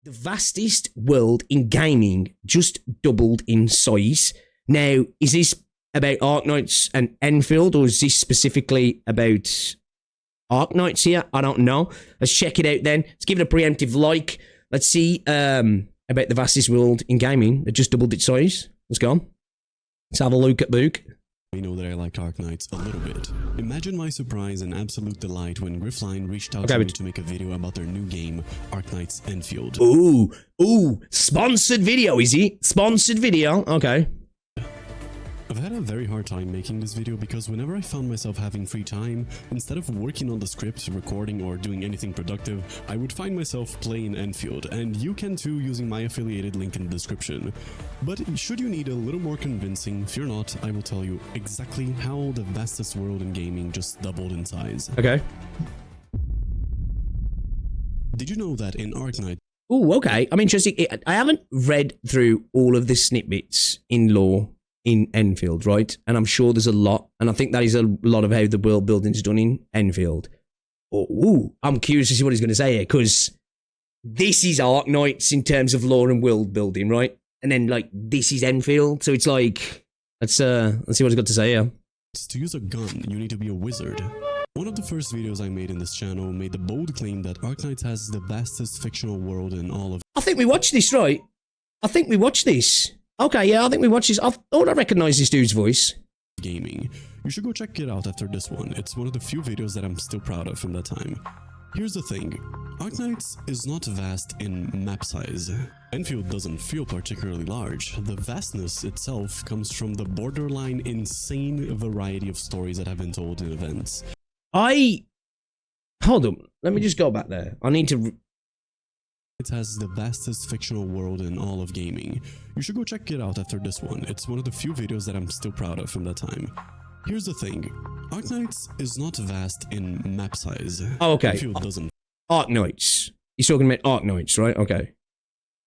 The vastest world in gaming just doubled in size. Now, is this about Arknights and Enfield, or is this specifically about Arknights here? I don't know. Let's check it out then. Let's give it a preemptive like. Let's see about the vastest world in gaming that just doubled its size. Let's go on. Let's have a look at Book. We know that I like Arknights a little bit. Imagine my surprise and absolute delight when Griffline reached out to me to make a video about their new game, Arknights Enfield. Ooh, sponsored video, is he? Sponsored video, okay. I've had a very hard time making this video because whenever I found myself having free time, instead of working on the script, recording, or doing anything productive, I would find myself playing Enfield, and you can too using my affiliated link in the description. But should you need a little more convincing, fear not, I will tell you exactly how the vastest world in gaming just doubled in size. Okay. Did you know that in Arknights? Ooh, okay. I'm interested. I haven't read through all of the snippets in lore in Enfield, right? And I'm sure there's a lot, and I think that is a lot of how the world building is done in Enfield. Ooh, I'm curious to see what he's going to say here, because this is Arknights in terms of lore and world building, right? And then, like, this is Enfield, so it's like, let's see what he's got to say here. To use a gun, you need to be a wizard. One of the first videos I made in this channel made the bold claim that Arknights has the vastest fictional world in all of... I think we watched this, right? I think we watched this. Okay, yeah, I think we watched this. I thought I recognized this dude's voice. Gaming. You should go check it out after this one. It's one of the few videos that I'm still proud of from that time. Here's the thing. Arknights is not vast in map size. Enfield doesn't feel particularly large. The vastness itself comes from the borderline insane variety of stories that have been told in events. Hold on. Let me just go back there. I need to... It has the vastest fictional world in all of gaming. You should go check it out after this one. It's one of the few videos that I'm still proud of from that time. Here's the thing. Arknights is not vast in map size. Oh, okay. Enfield doesn't Arknights. He's talking about Arknights, right? Okay.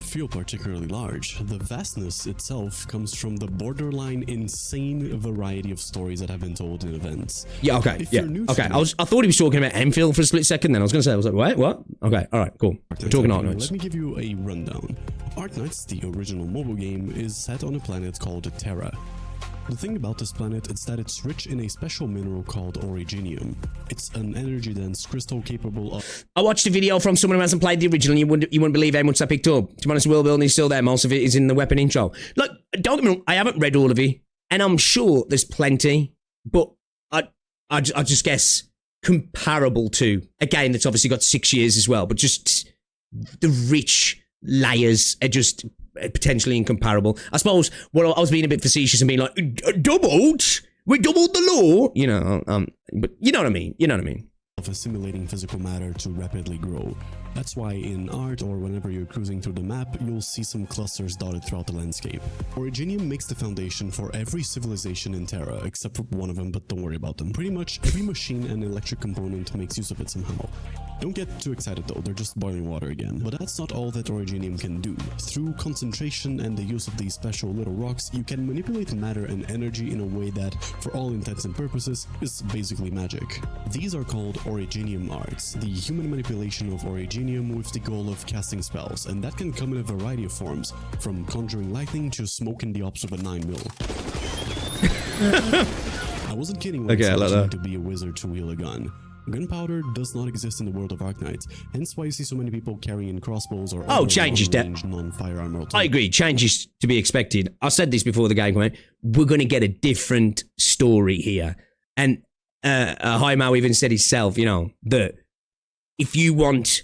Feel particularly large. The vastness itself comes from the borderline insane variety of stories that have been told in events. Yeah, okay, yeah, okay. I thought he was talking about Enfield for a split second then. I was going to say, I was like, wait, what? Okay, alright, cool. We're talking Arknights. Let me give you a rundown. Arknights, the original mobile game, is set on a planet called Terra. The thing about this planet is that it's rich in a special mineral called originium. It's an energy-dense crystal capable of... I watched a video from someone who hasn't played the original, you wouldn't believe how much I picked up. To be honest, world building is still there. Most of it is in the weapon intro. Look, don't get me wrong, I haven't read all of it, and I'm sure there's plenty, but I just guess comparable to, again, that's obviously got 6 years as well, but just the rich layers are just potentially incomparable. I suppose I was being a bit facetious and being like, doubled? We doubled the law? You know, but you know what I mean? You know what I mean? Of assimilating physical matter to rapidly grow. That's why in art or whenever you're cruising through the map, you'll see some clusters dotted throughout the landscape. Originium makes the foundation for every civilization in Terra, except for one of them, but don't worry about them. Pretty much every machine and electric component makes use of it somehow. Don't get too excited though, they're just boiling water again. But that's not all that Originium can do. Through concentration and the use of these special little rocks, you can manipulate matter and energy in a way that, for all intents and purposes, is basically magic. These are called Originium arts, the human manipulation of Originium with the goal of casting spells, and that can come in a variety of forms, from conjuring lightning to smoke in the ops of a 9mm. I wasn't kidding when I said you need to be a wizard to wield a gun. Gunpowder does not exist in the world of Arknights, hence why you see so many people carrying crossbows or changes that. non-firearm. I agree, changes to be expected. I said this before the game went, we're going to get a different story here. And Hymo even said himself, you know, that if you want,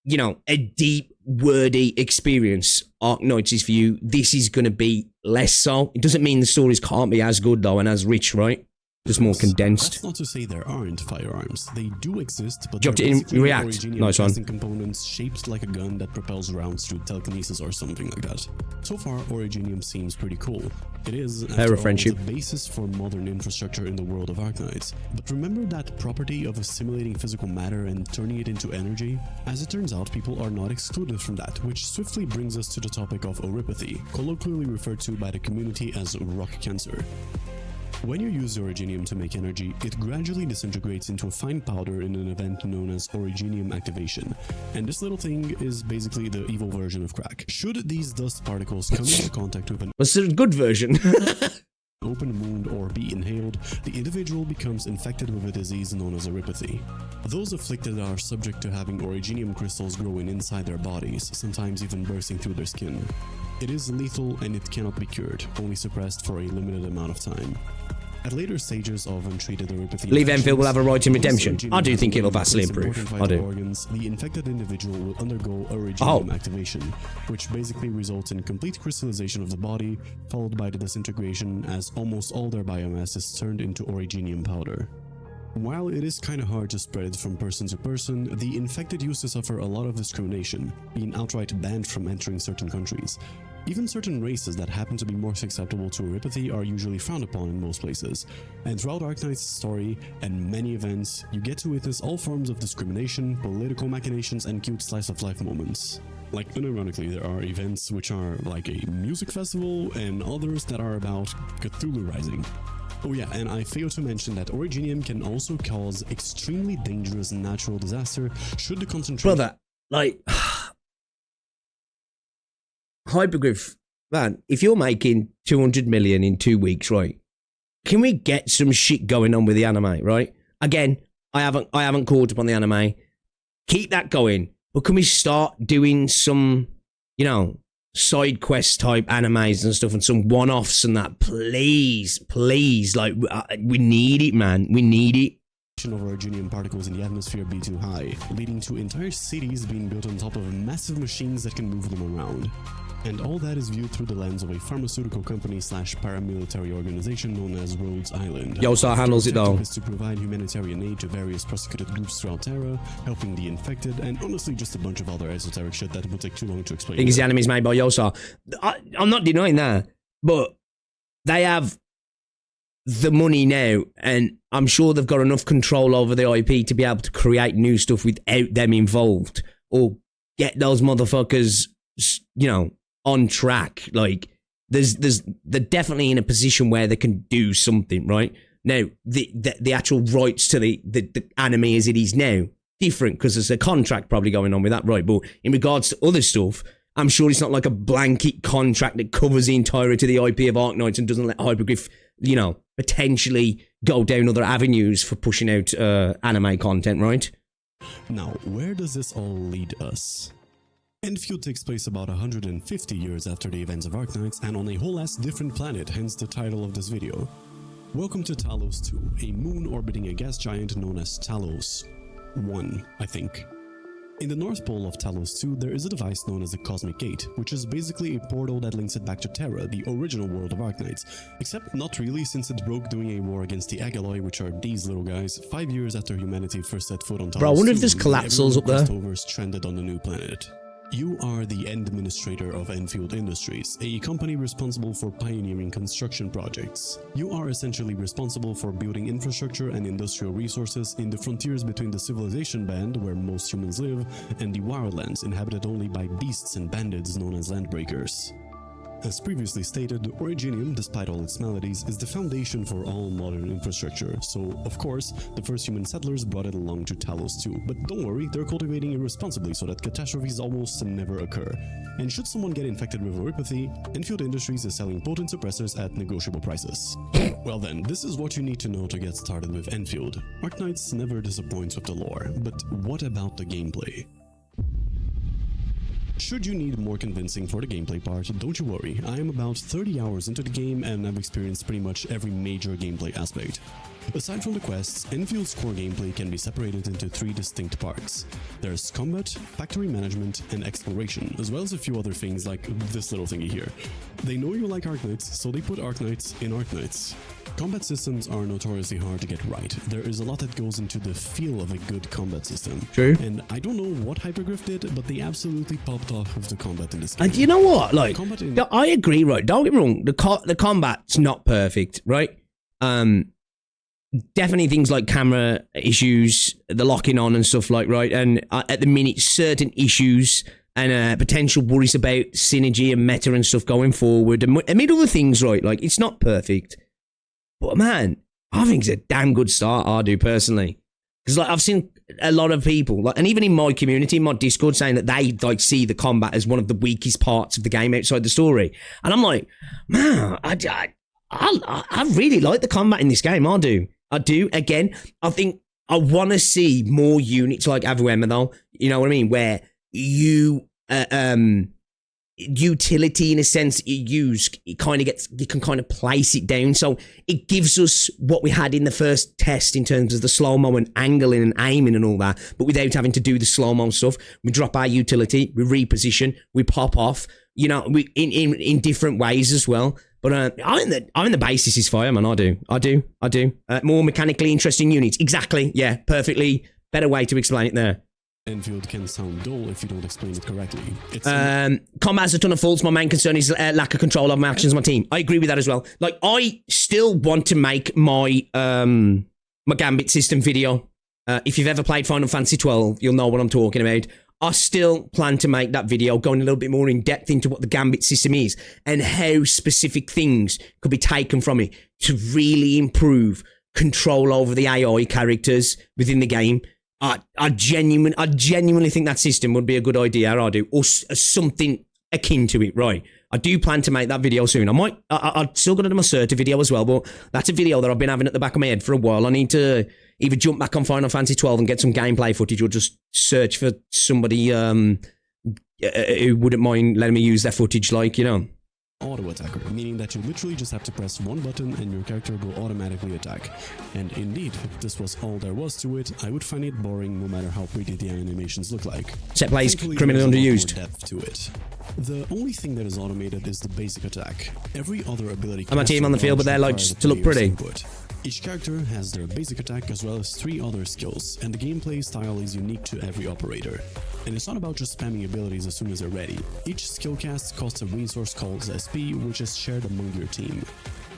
you know, a deep, wordy experience, Arknights is for you. This is going to be less so. It doesn't mean the stories can't be as good, though, and as rich, right? Just more condensed. That's not to say there aren't firearms. They do exist, but dropped it in React. Nice one. Components shaped like a gun that propels rounds through telekinesis or something like that. So far, Originium seems pretty cool. It is, after all, the basis for modern infrastructure in the world of Arknights. But remember that property of assimilating physical matter and turning it into energy? As it turns out, people are not excluded from that, which swiftly brings us to the topic of oripathy, colloquially referred to by the community as rock cancer. When you use originium to make energy, it gradually disintegrates into a fine powder in an event known as originium activation. And this little thing is basically the evil version of crack. Should these dust particles come into contact with an What's the good version? open wound or be inhaled, the individual becomes infected with a disease known as erypathy. Those afflicted are subject to having originium crystals growing inside their bodies, sometimes even bursting through their skin. It is lethal and it cannot be cured, only suppressed for a limited amount of time. At later stages of untreated erypathy, Believe Enfield will have a right in infections, redemption. originium I do has think it'll ability to vastly place improve. important I vital do. organs. The infected individual will undergo originium Oh. activation, which basically results in complete crystallization of the body, followed by the disintegration as almost all their biomass is turned into originium powder. While it is kinda hard to spread it from person to person, the infected used to suffer a lot of discrimination, being outright banned from entering certain countries. Even certain races that happen to be more susceptible to erypathy are usually frowned upon in most places. And throughout Arknights' story and many events, you get to witness all forms of discrimination, political machinations, and cute slice-of-life moments. Like, unironically, there are events which are like a music festival, and others that are about Cthulhu Rising. Oh yeah, and I failed to mention that originium can also cause extremely dangerous natural disaster should the concentration... Brother, like... Hypergryph, man, if you're making 200 million in 2 weeks, right? Can we get some shit going on with the anime, right? Again, I haven't caught up on the anime. Keep that going. But can we start doing some, you know, side quest type animes and stuff and some one-offs and that? Please, please. Like, we need it, man. We need it. of originium particles in the atmosphere be too high, leading to entire cities being built on top of massive machines that can move them around. And all that is viewed through the lens of a pharmaceutical company / paramilitary organization known as Rhodes Island. Yosar handles it Their though. objective is to provide humanitarian aid to various prosecuted groups throughout Terra, helping the infected, and honestly just a bunch of other esoteric shit that would take too long to explain. I think the anime's made by Yosar. I'm not denying that, but they have the money now, and I'm sure they've got enough control over the IP to be able to create new stuff without them involved, or get those motherfuckers, you know, on track. Like, they're definitely in a position where they can do something, right? Now, the actual rights to the anime as it is now, different, because there's a contract probably going on with that, right? But in regards to other stuff, I'm sure it's not like a blanket contract that covers the entirety of the IP of Arknights and doesn't let Hypergryph, you know, potentially go down other avenues for pushing out anime content, right? Now, where does this all lead us? Enfield takes place about 150 years after the events of Arknights and on a whole ass different planet, hence the title of this video. Welcome to Talos 2, a moon orbiting a gas giant known as Talos 1, I think. In the North Pole of Talos 2, there is a device known as the Cosmic Gate, which is basically a portal that links it back to Terra, the original world of Arknights, except not really, since it broke during a war against the Agaloi, which are these little guys, 5 years after humanity first set foot on Talos. Bro, I wonder 2, if there's and collapsals everyone up there. crossed over stranded on the new planet. You are the administrator of Enfield Industries, a company responsible for pioneering construction projects. You are essentially responsible for building infrastructure and industrial resources in the frontiers between the civilization band, where most humans live, and the wildlands, inhabited only by beasts and bandits known as landbreakers. As previously stated, originium, despite all its maladies, is the foundation for all modern infrastructure, so of course, the first human settlers brought it along to Talos 2, but don't worry, they're cultivating it responsibly so that catastrophes almost never occur. And should someone get infected with erypathy, Enfield Industries is selling potent suppressors at negotiable prices. Well then, this is what you need to know to get started with Enfield. Arknights never disappoints with the lore, but what about the gameplay? Should you need more convincing for the gameplay part, don't you worry, I am about 30 hours into the game and I've experienced pretty much every major gameplay aspect. Aside from the quests, Enfield's core gameplay can be separated into 3 distinct parts. There's combat, factory management, and exploration, as well as a few other things like this little thingy here. They know you like Arknights, so they put Arknights in Arknights. Combat systems are notoriously hard to get right. There is a lot that goes into the feel of a good combat system. True. And I don't know what Hypergryph did, but they absolutely popped off with the combat in this game. And you know what? Like, Combat in- no, I agree, right? Don't get me wrong. The combat's not perfect, right? Definitely things like camera issues, the locking on and stuff like, right? And at the minute, certain issues and potential worries about synergy and meta and stuff going forward. And amid other things, right? Like, it's not perfect. But man, I think it's a damn good start, I do personally. Because like I've seen a lot of people, like, and even in my community, in my Discord, saying that they like see the combat as one of the weakest parts of the game outside the story. And I'm like, man, I really like the combat in this game. I do. Again, I think I want to see more units like Avuema though. You know what I mean? Where you utility in a sense that you use, you can kind of place it down. So it gives us what we had in the first test in terms of the slow-mo and angling and aiming and all that, but without having to do the slow-mo stuff. We drop our utility, we reposition, we pop off, you know, we in different ways as well. But I think the basis is fire, man. I do. More mechanically interesting units. Exactly. Yeah, perfectly. Better way to explain it there. Enfield can sound dull if you don't explain it correctly. Combat has a ton of faults. My main concern is lack of control of my actions, my team. I agree with that as well. Like, I still want to make my my Gambit system video. If you've ever played Final Fantasy 12, you'll know what I'm talking about. I still plan to make that video going a little bit more in depth into what the Gambit system is and how specific things could be taken from it to really improve control over the AI characters within the game. I genuinely think that system would be a good idea. I do, or something akin to it. Right, I do plan to make that video soon. I'm still going to do my Certa video as well, but that's a video that I've been having at the back of my head for a while. I need to either jump back on Final Fantasy 12 and get some gameplay footage, or just search for somebody who wouldn't mind letting me use their footage, like, you know. Auto attacker, meaning that you literally just have to press one button and your character will automatically attack. And indeed, if this was all there was to it, I would find it boring no matter how pretty the animations look like. Set plays criminally underused. Depth to it. The only thing that is automated is the basic attack. Every other ability. I'm a team on the field, but they're like to look pretty. Each character has their basic attack as well as 3 other skills, and the gameplay style is unique to every operator. And it's not about just spamming abilities as soon as they're ready. Each skill cast costs a resource called SP, which is shared among your team.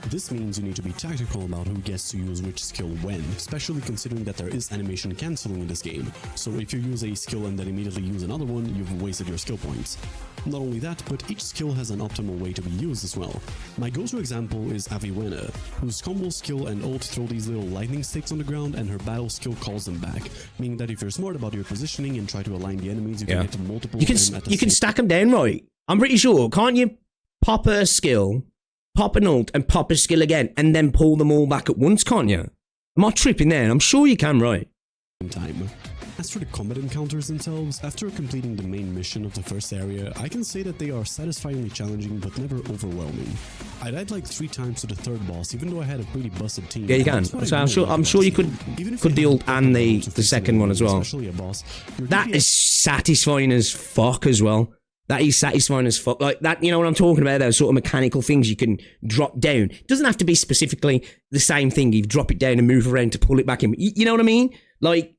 This means you need to be tactical about who gets to use which skill when, especially considering that there is animation cancelling in this game. So if you use a skill and then immediately use another one, you've wasted your skill points. Not only that, but each skill has an optimal way to be used as well. My go-to example is Avuena, whose combo skill and ult throw these little lightning sticks on the ground and her battle skill calls them back, meaning that if you're smart about your positioning and try to align the enemies, you can hit multiple. You can stack them down, right? I'm pretty sure. Can't you pop a skill, pop an ult, and pop a skill again, and then pull them all back at once, can't you? Am I tripping there? I'm sure you can, right? Time. As for the combat encounters themselves, after completing the main mission of the first area, I can say that they are satisfyingly challenging but never overwhelming. I died like 3 times to the third boss, even though I had a pretty busted team. Yeah, you can. So I'm sure you could the ult and the second one as well. That is satisfying as fuck as well. That is satisfying as fuck. Like that, you know what I'm talking about? Those sort of mechanical things you can drop down. It doesn't have to be specifically the same thing. You drop it down and move around to pull it back in. You know what I mean? Like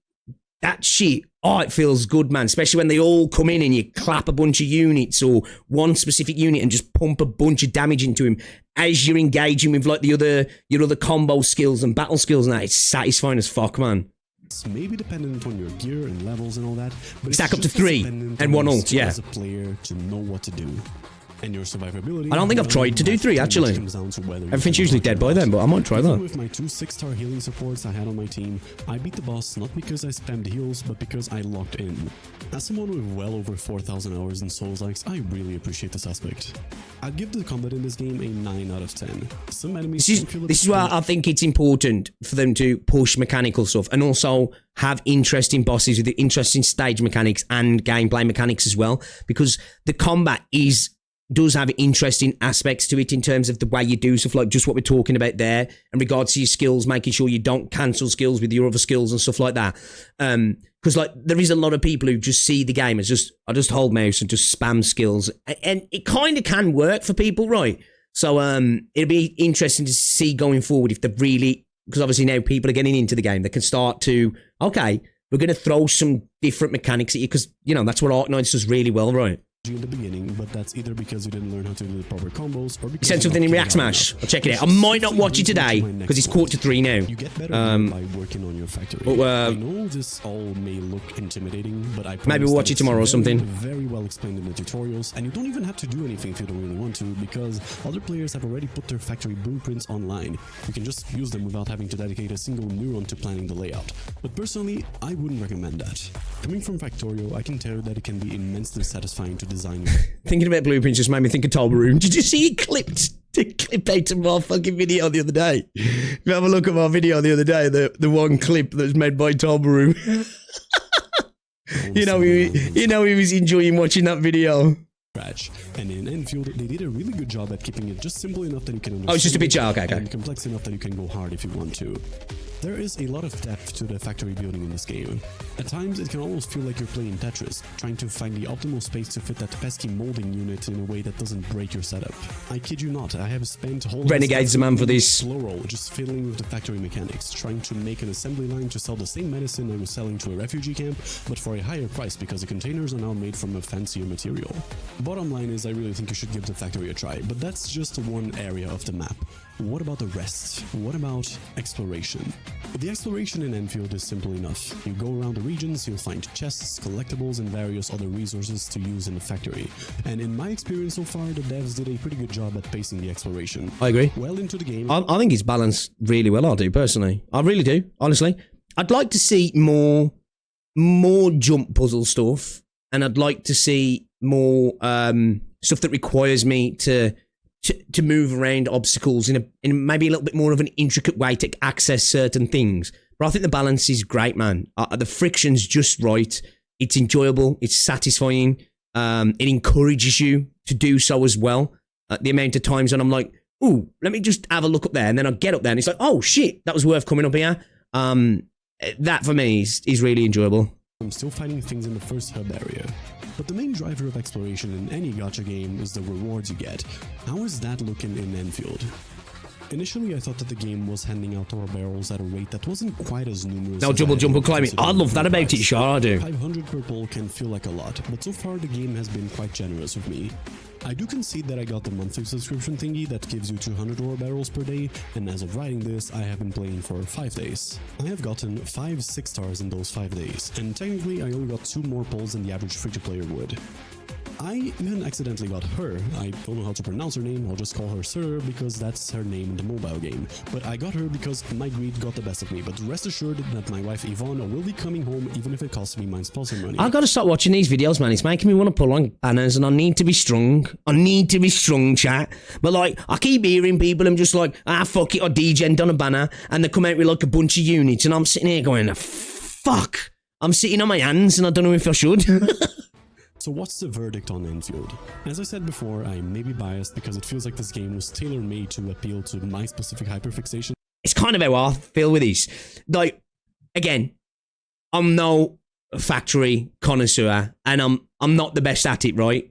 that shit. Oh, it feels good, man. Especially when they all come in and you clap a bunch of units or one specific unit and just pump a bunch of damage into him as you're engaging with like your other combo skills and battle skills and that. It's satisfying as fuck, man. It's maybe dependent on your gear and levels and all that, but stack up to 3 and 1 ult, yeah. As a player to know what to do. And your survivability. I don't think I've tried to do 3 actually. Everything's usually dead by then, but I might try that. With my 2 6-star healing supports I had on my team, I beat the boss not because I spammed heals, but because I locked in. As someone with well over 4,000 hours in Souls-likes, I really appreciate this aspect. I'd give the combat in this game a 9 out of 10. Some enemies this is why I think it's important for them to push mechanical stuff and also have interesting bosses with interesting stage mechanics and gameplay mechanics as well, because the combat does have interesting aspects to it in terms of the way you do stuff, like just what we're talking about there in regards to your skills, making sure you don't cancel skills with your other skills and stuff like that. Because like there is a lot of people who just see the game as I just hold mouse and just spam skills, and it kind of can work for people, right? So it'll be interesting to see going forward if they really, because obviously now people are getting into the game, they can start to, okay, we're going to throw some different mechanics at you, because you know that's what Arknights does really well, right? in the beginning, but that's either because you didn't learn how to do the proper combos or because He sent something in React Smash. I'll check it out. I might not watch it today because it's 2:45 now. You get better by working on your factory. I know this all may look intimidating, but I maybe we'll watch it tomorrow or something. Very well explained in the tutorials, and you don't even have to do anything if you don't really want to, because other players have already put their factory blueprints online. You can just use them without having to dedicate a single neuron to planning the layout. But personally, I wouldn't recommend that. Coming from Factorio, I can tell you that it can be immensely satisfying to design. Thinking about blueprints just made me think of Tolbaroom. Did you see it clipped out of our fucking video the other day? If you have a look at our video the other day, the one clip that was made by Tolbaroom. you know he was enjoying watching that video. And in Enfield, they did a really good job at keeping it just simple enough that you can understand. Oh, it's just a picture. Okay. And complex enough that you can go hard if you want to. There is a lot of depth to the factory building in this game. At times, it can almost feel like you're playing Tetris, trying to find the optimal space to fit that pesky molding unit in a way that doesn't break your setup. I kid you not, I have spent whole Renegade's the man for this. Slow roll, just fiddling with the factory mechanics, trying to make an assembly line to sell the same medicine I was selling to a refugee camp, but for a higher price because the containers are now made from a fancier material. Bottom line is, I really think you should give the factory a try, but that's just one area of the map. What about the rest? What about exploration? The exploration in Enfield is simple enough. You go around the regions, you'll find chests, collectibles, and various other resources to use in the factory. And in my experience so far, the devs did a pretty good job at pacing the exploration. I agree. Well into the game. I think it's balanced really well, I do, personally. I really do, honestly. I'd like to see more jump puzzle stuff, and I'd like to see more stuff that requires me to move around obstacles in maybe a little bit more of an intricate way to access certain things. But I think the balance is great, man. The friction's just right. It's enjoyable. It's satisfying. It encourages you to do so as well. The amount of times when I'm like, ooh, let me just have a look up there. And then I get up there and it's like, oh shit, that was worth coming up here. That for me is really enjoyable. I'm still finding things in the first hub area. But the main driver of exploration in any gacha game is the rewards you get. How is that looking in Enfield? Initially, I thought that the game was handing out ore barrels at a rate that wasn't quite as numerous. No double jump or climbing. I love that about it, sure I do. 500 per pull can feel like a lot, but so far the game has been quite generous with me. I do concede that I got the monthly subscription thingy that gives you 200 ore barrels per day, and as of writing this, I have been playing for 5 days. I have gotten 5 6 stars in those 5 days, and technically I only got 2 more pulls than the average free-to-player would. I even accidentally got her. I don't know how to pronounce her name, I'll just call her Sir because that's her name in the mobile game. But I got her because my greed got the best of me, but rest assured that my wife Yvonne will be coming home even if it costs me my sponsor money. I gotta stop watching these videos, man. It's making me want to pull on banners and I need to be strong. I need to be strong, chat. But like, I keep hearing people, I'm just like, fuck it, I degen'd on a banner and they come out with like a bunch of units and I'm sitting here going, fuck. I'm sitting on my hands and I don't know if I should. So what's the verdict on Enfield? As I said before, I may be biased because it feels like this game was tailor-made to appeal to my specific hyperfixation. It's kind of how I feel with these. Like, again, I'm no factory connoisseur and I'm not the best at it, right?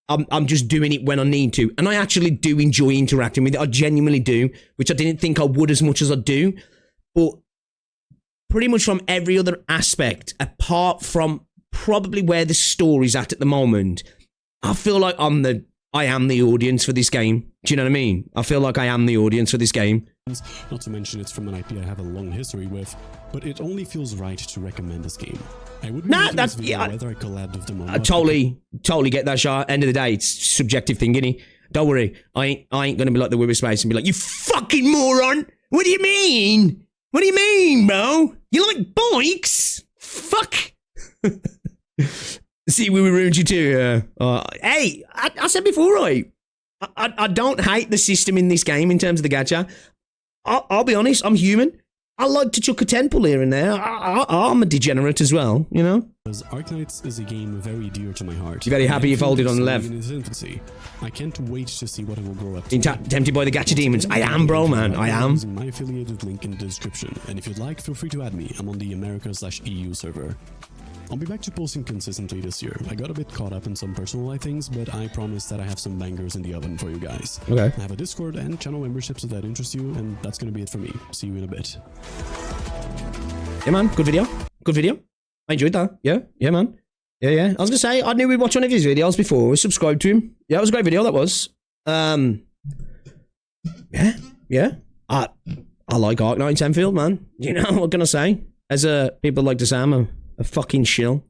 I'm just doing it when I need to. And I actually do enjoy interacting with it. I genuinely do, which I didn't think I would as much as I do. But pretty much from every other aspect, apart from probably where the story's at the moment, I feel like I am the audience for this game. Do you know what I mean? I feel like I am the audience for this game. Not to mention it's from an IP I have a long history with, but it only feels right to recommend this game. I would be whether I collabed with them or not. I totally get that shot. End of the day, it's a subjective thing, innit? Don't worry, I ain't gonna be like the Wibber Space and be like, you fucking moron! What do you mean? What do you mean, bro? You like bikes? Fuck! See, we ruined you too. Hey, I said before, right? I don't hate the system in this game in terms of the gacha. I'll be honest, I'm human. I like to chuck a temple here and there. I'm a degenerate as well, you know? Because Arknights is a game very dear to my heart. You're very happy you folded on the left. In its infancy. I can't wait to see what it will grow up to. Tempted by the gacha demons. I am, bro, man. I am. Using my affiliated link in the description. And if you'd like, feel free to add me. I'm on the America/EU server. I'll be back to posting consistently this year. I got a bit caught up in some personal life things, but I promise that I have some bangers in the oven for you guys. Okay. I have a Discord and channel memberships if that interests you, and that's gonna be it for me. See you in a bit. Yeah, man. Good video. Good video. I enjoyed that. Yeah, man. Yeah, yeah. I was gonna say I knew we'd watch one of his videos before. We subscribed to him. Yeah, it was a great video. That was. Yeah. I like Arknights Enfield, man. You know what can I say? As people like to say, I'm a fucking shill.